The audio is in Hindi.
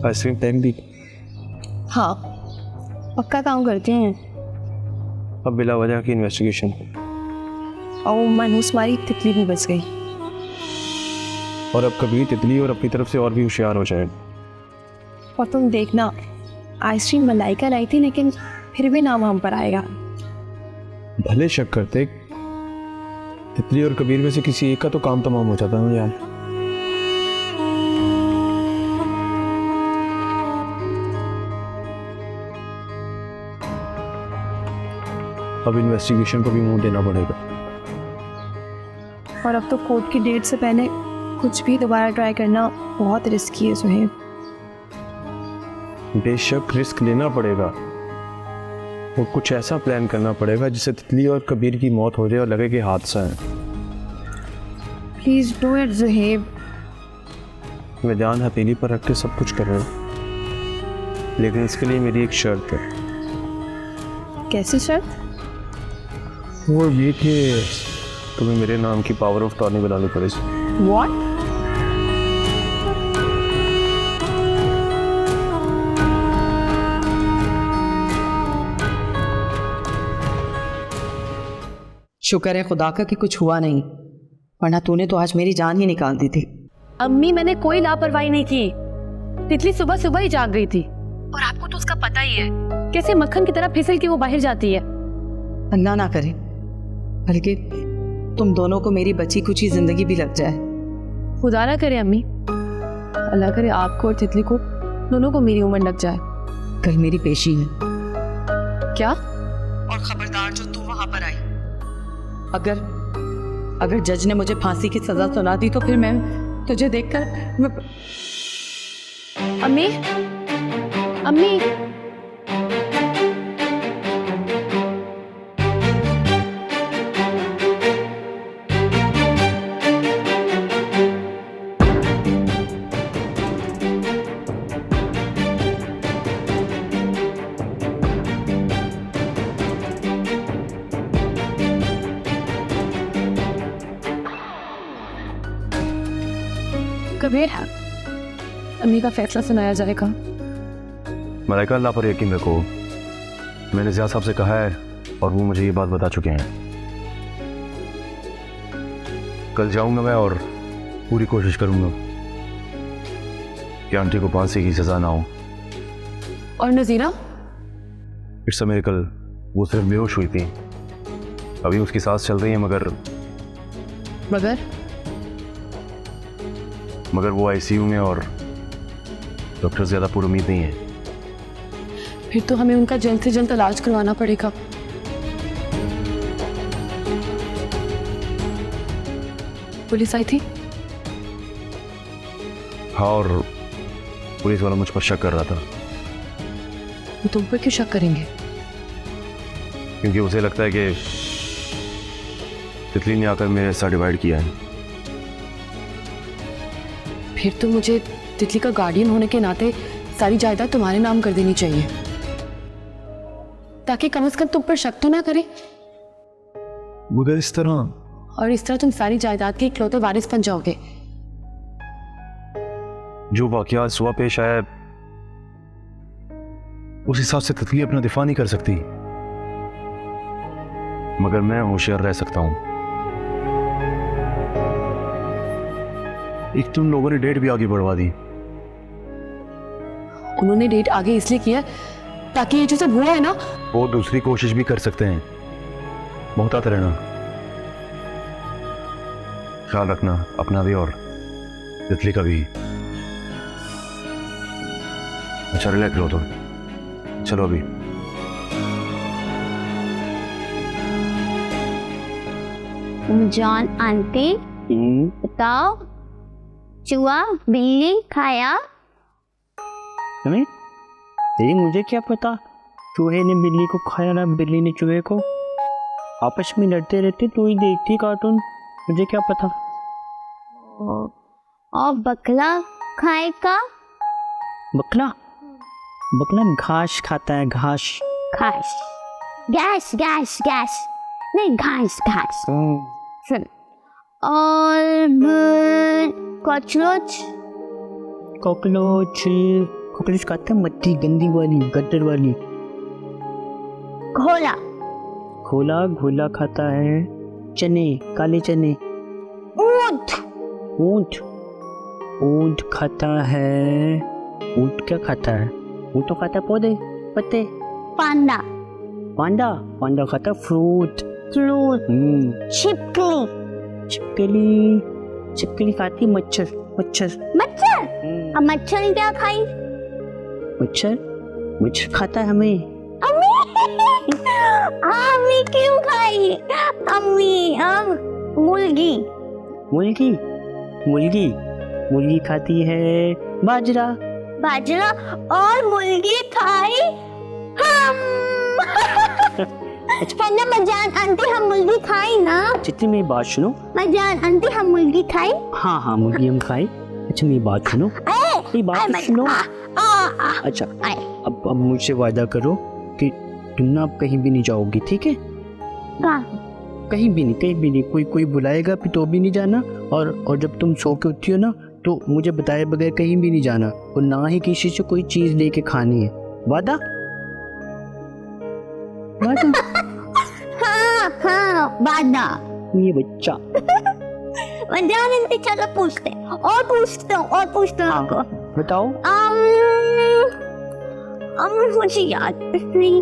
आइसक्रीम टाइम भी। हाँ, पक्का काम करते हैं। अब बिला वजह की इन्वेस्टिगेशन। और मनहूस मारी तितली भी बच गई। और अब कभी तितली और अपनी तरफ से और भी होशियार हो जाए। और तुम देखना, आइसक्रीम मलाइका लाई थी, लेकिन फिर भी नाम हम पर आएगा। भले शक करते, तितली और कबीर में से किसी एक का तो काम तमाम हो जाता है यार। अब इन्वेस्टिगेशन को भी मुंह देना पड़ेगा। और अब तो कोर्ट की डेट से पहले कुछ भी दोबारा ट्राई करना बहुत रिस्की है सुहेब। बेशक रिस्क लेना पड़ेगा और कुछ ऐसा प्लान करना पड़ेगा जिससे तितली और कबीर की मौत हो जाए और लगे कि हादसा है। Please do it Suhaib. मैं जान हथेली पर रख के सब कुछ कर रहा हूँ, लेकिन इसके लिए मेरी एक शर्त है। कैसी शर्त? वो ये कि तुम्हें मेरे नाम की पावर ऑफ टर्नी बनानी पड़ेगी। व्हाट? शुक्र है खुदा का कि कुछ हुआ नहीं, वरना तूने तो आज मेरी जान ही निकाल दी थी। अम्मी, मैंने कोई लापरवाही नहीं की। तितली सुबह सुबह ही जाग गई थी, और आपको तो उसका पता ही है कैसे मक्खन की तरह फिसल के वो बाहर जाती है। अल्लाह ना करे बल्कि तुम दोनों को मेरी बची कुची जिंदगी भी लग जाए। खुदा ना करे अम्मी, अल्लाह करे आपको और तितली को दोनों को मेरी उम्र लग जाए। कल मेरी पेशी है। क्या? और खबरदार जो तू वहां पर आई, अगर जज ने मुझे फांसी की सजा सुना दी तो फिर मैं तुझे देखकर अम्मी, अम्मी, कबीर, अम्मी का फैसला सुनाया जाएगा। मलाइका, अल्लाह पर यकीन रखो। मैंने ज़िया साहब से कहा है और वो मुझे ये बात बता चुके हैं। कल जाऊंगा मैं और पूरी कोशिश करूंगा कि आंटी को फांसी की सजा ना हो। और नजीरा? इट्स अ मिरेकल, वो सिर्फ बेहोश हुई थी। अभी उसकी सांस चल रही है, मगर वो आईसीयू में और डॉक्टर ज़्यादा पुरुमीद नहीं है। फिर तो हमें उनका जल्द से जल्द इलाज करवाना पड़ेगा। पुलिस आई थी? हाँ, और पुलिस वाला मुझ पर शक कर रहा था। वो तुम पर क्यों शक करेंगे? क्योंकि उसे लगता है कि तितली ने आकर मेरे साथ डिवाइड किया है। फिर तो मुझे तितली का गार्डियन होने के नाते सारी जायदाद तुम्हारे नाम कर देनी चाहिए, ताकि कम से कम तुम पर शक तो ना करे। मगर इस तरह, और इस तरह तुम सारी जायदाद के इकलौते वारिस बन जाओगे। जो वाकया सुबह पेश आया उस हिसाब से तितली अपना दिफा नहीं कर सकती, मगर मैं होशियार रह सकता हूं। एक तुम लोगों ने डेट भी आगे बढ़वा दी। उन्होंने डेट आगे इसलिए किया ताकि ये जो सब हुआ है ना, वो दूसरी कोशिश भी कर सकते हैं। मोहतात रहना, ख्याल रखना अपना भी और तितली का भी। अच्छा, रिलैक्स लो तो चलो अभी। जान आंटी, बताओ, चूहा बिल्ली खाया? ये मुझे क्या पता चूहे ने बिल्ली को खाया ना बिल्ली ने चूहे को। आपस में लड़ते रहते, तू ही देखती कार्टून, मुझे क्या पता। और बकला खाएगा? बकला घास खाता है, घास। गैस नहीं, घास। सुन, और कॉकरोच कॉकरोच खाता है मट्टी गंदी वाली गटर वाली। घोड़ा घोला घोला खाता है चने काले चने। ऊंट ऊंट ऊंट खाता है। ऊंट क्या खाता है? ऊंट तो खाता है पौधे पत्ते। पांडा पांडा पांडा खाता है फ्रूट। फ्लूट छिपकली छिपकली छिपकली खाती मच्छर मच्छर। मच्छर अब मच्छर ने क्या खाई मच्छर मच्छर खाता है हमें। अम्मी क्यों खाई अम्मी मुर्गी मुर्गी मुर्गी मुर्गी खाती है बाजरा। बाजरा और मुर्गी खाई हम है ना मजान आंटी हम मुर्गी खाई ना। जितनी मेरी बात सुनो। मजान आंटी हम मुर्गी खाई। हाँ हाँ मुर्गी हम खाई। अच्छा मेरी बात सुनो मेरी बात तो सुनो। अच्छा अब मुझसे वादा करो कि तुम ना अब कहीं भी नहीं जाओगी ठीक है? कहीं भी नहीं कोई बुलाएगा भी तो भी नहीं जाना। और जब तुम सो के उठती हो ना तो मुझे बताए बगैर कहीं भी नहीं जाना और ना ही किसी से कोई चीज लेके खानी है। वादा? वादा? हाँ वादा। ये बच्चा मजान आंटी चलो पूछते और पूछते आपको। बताओ। मुझे याद नहीं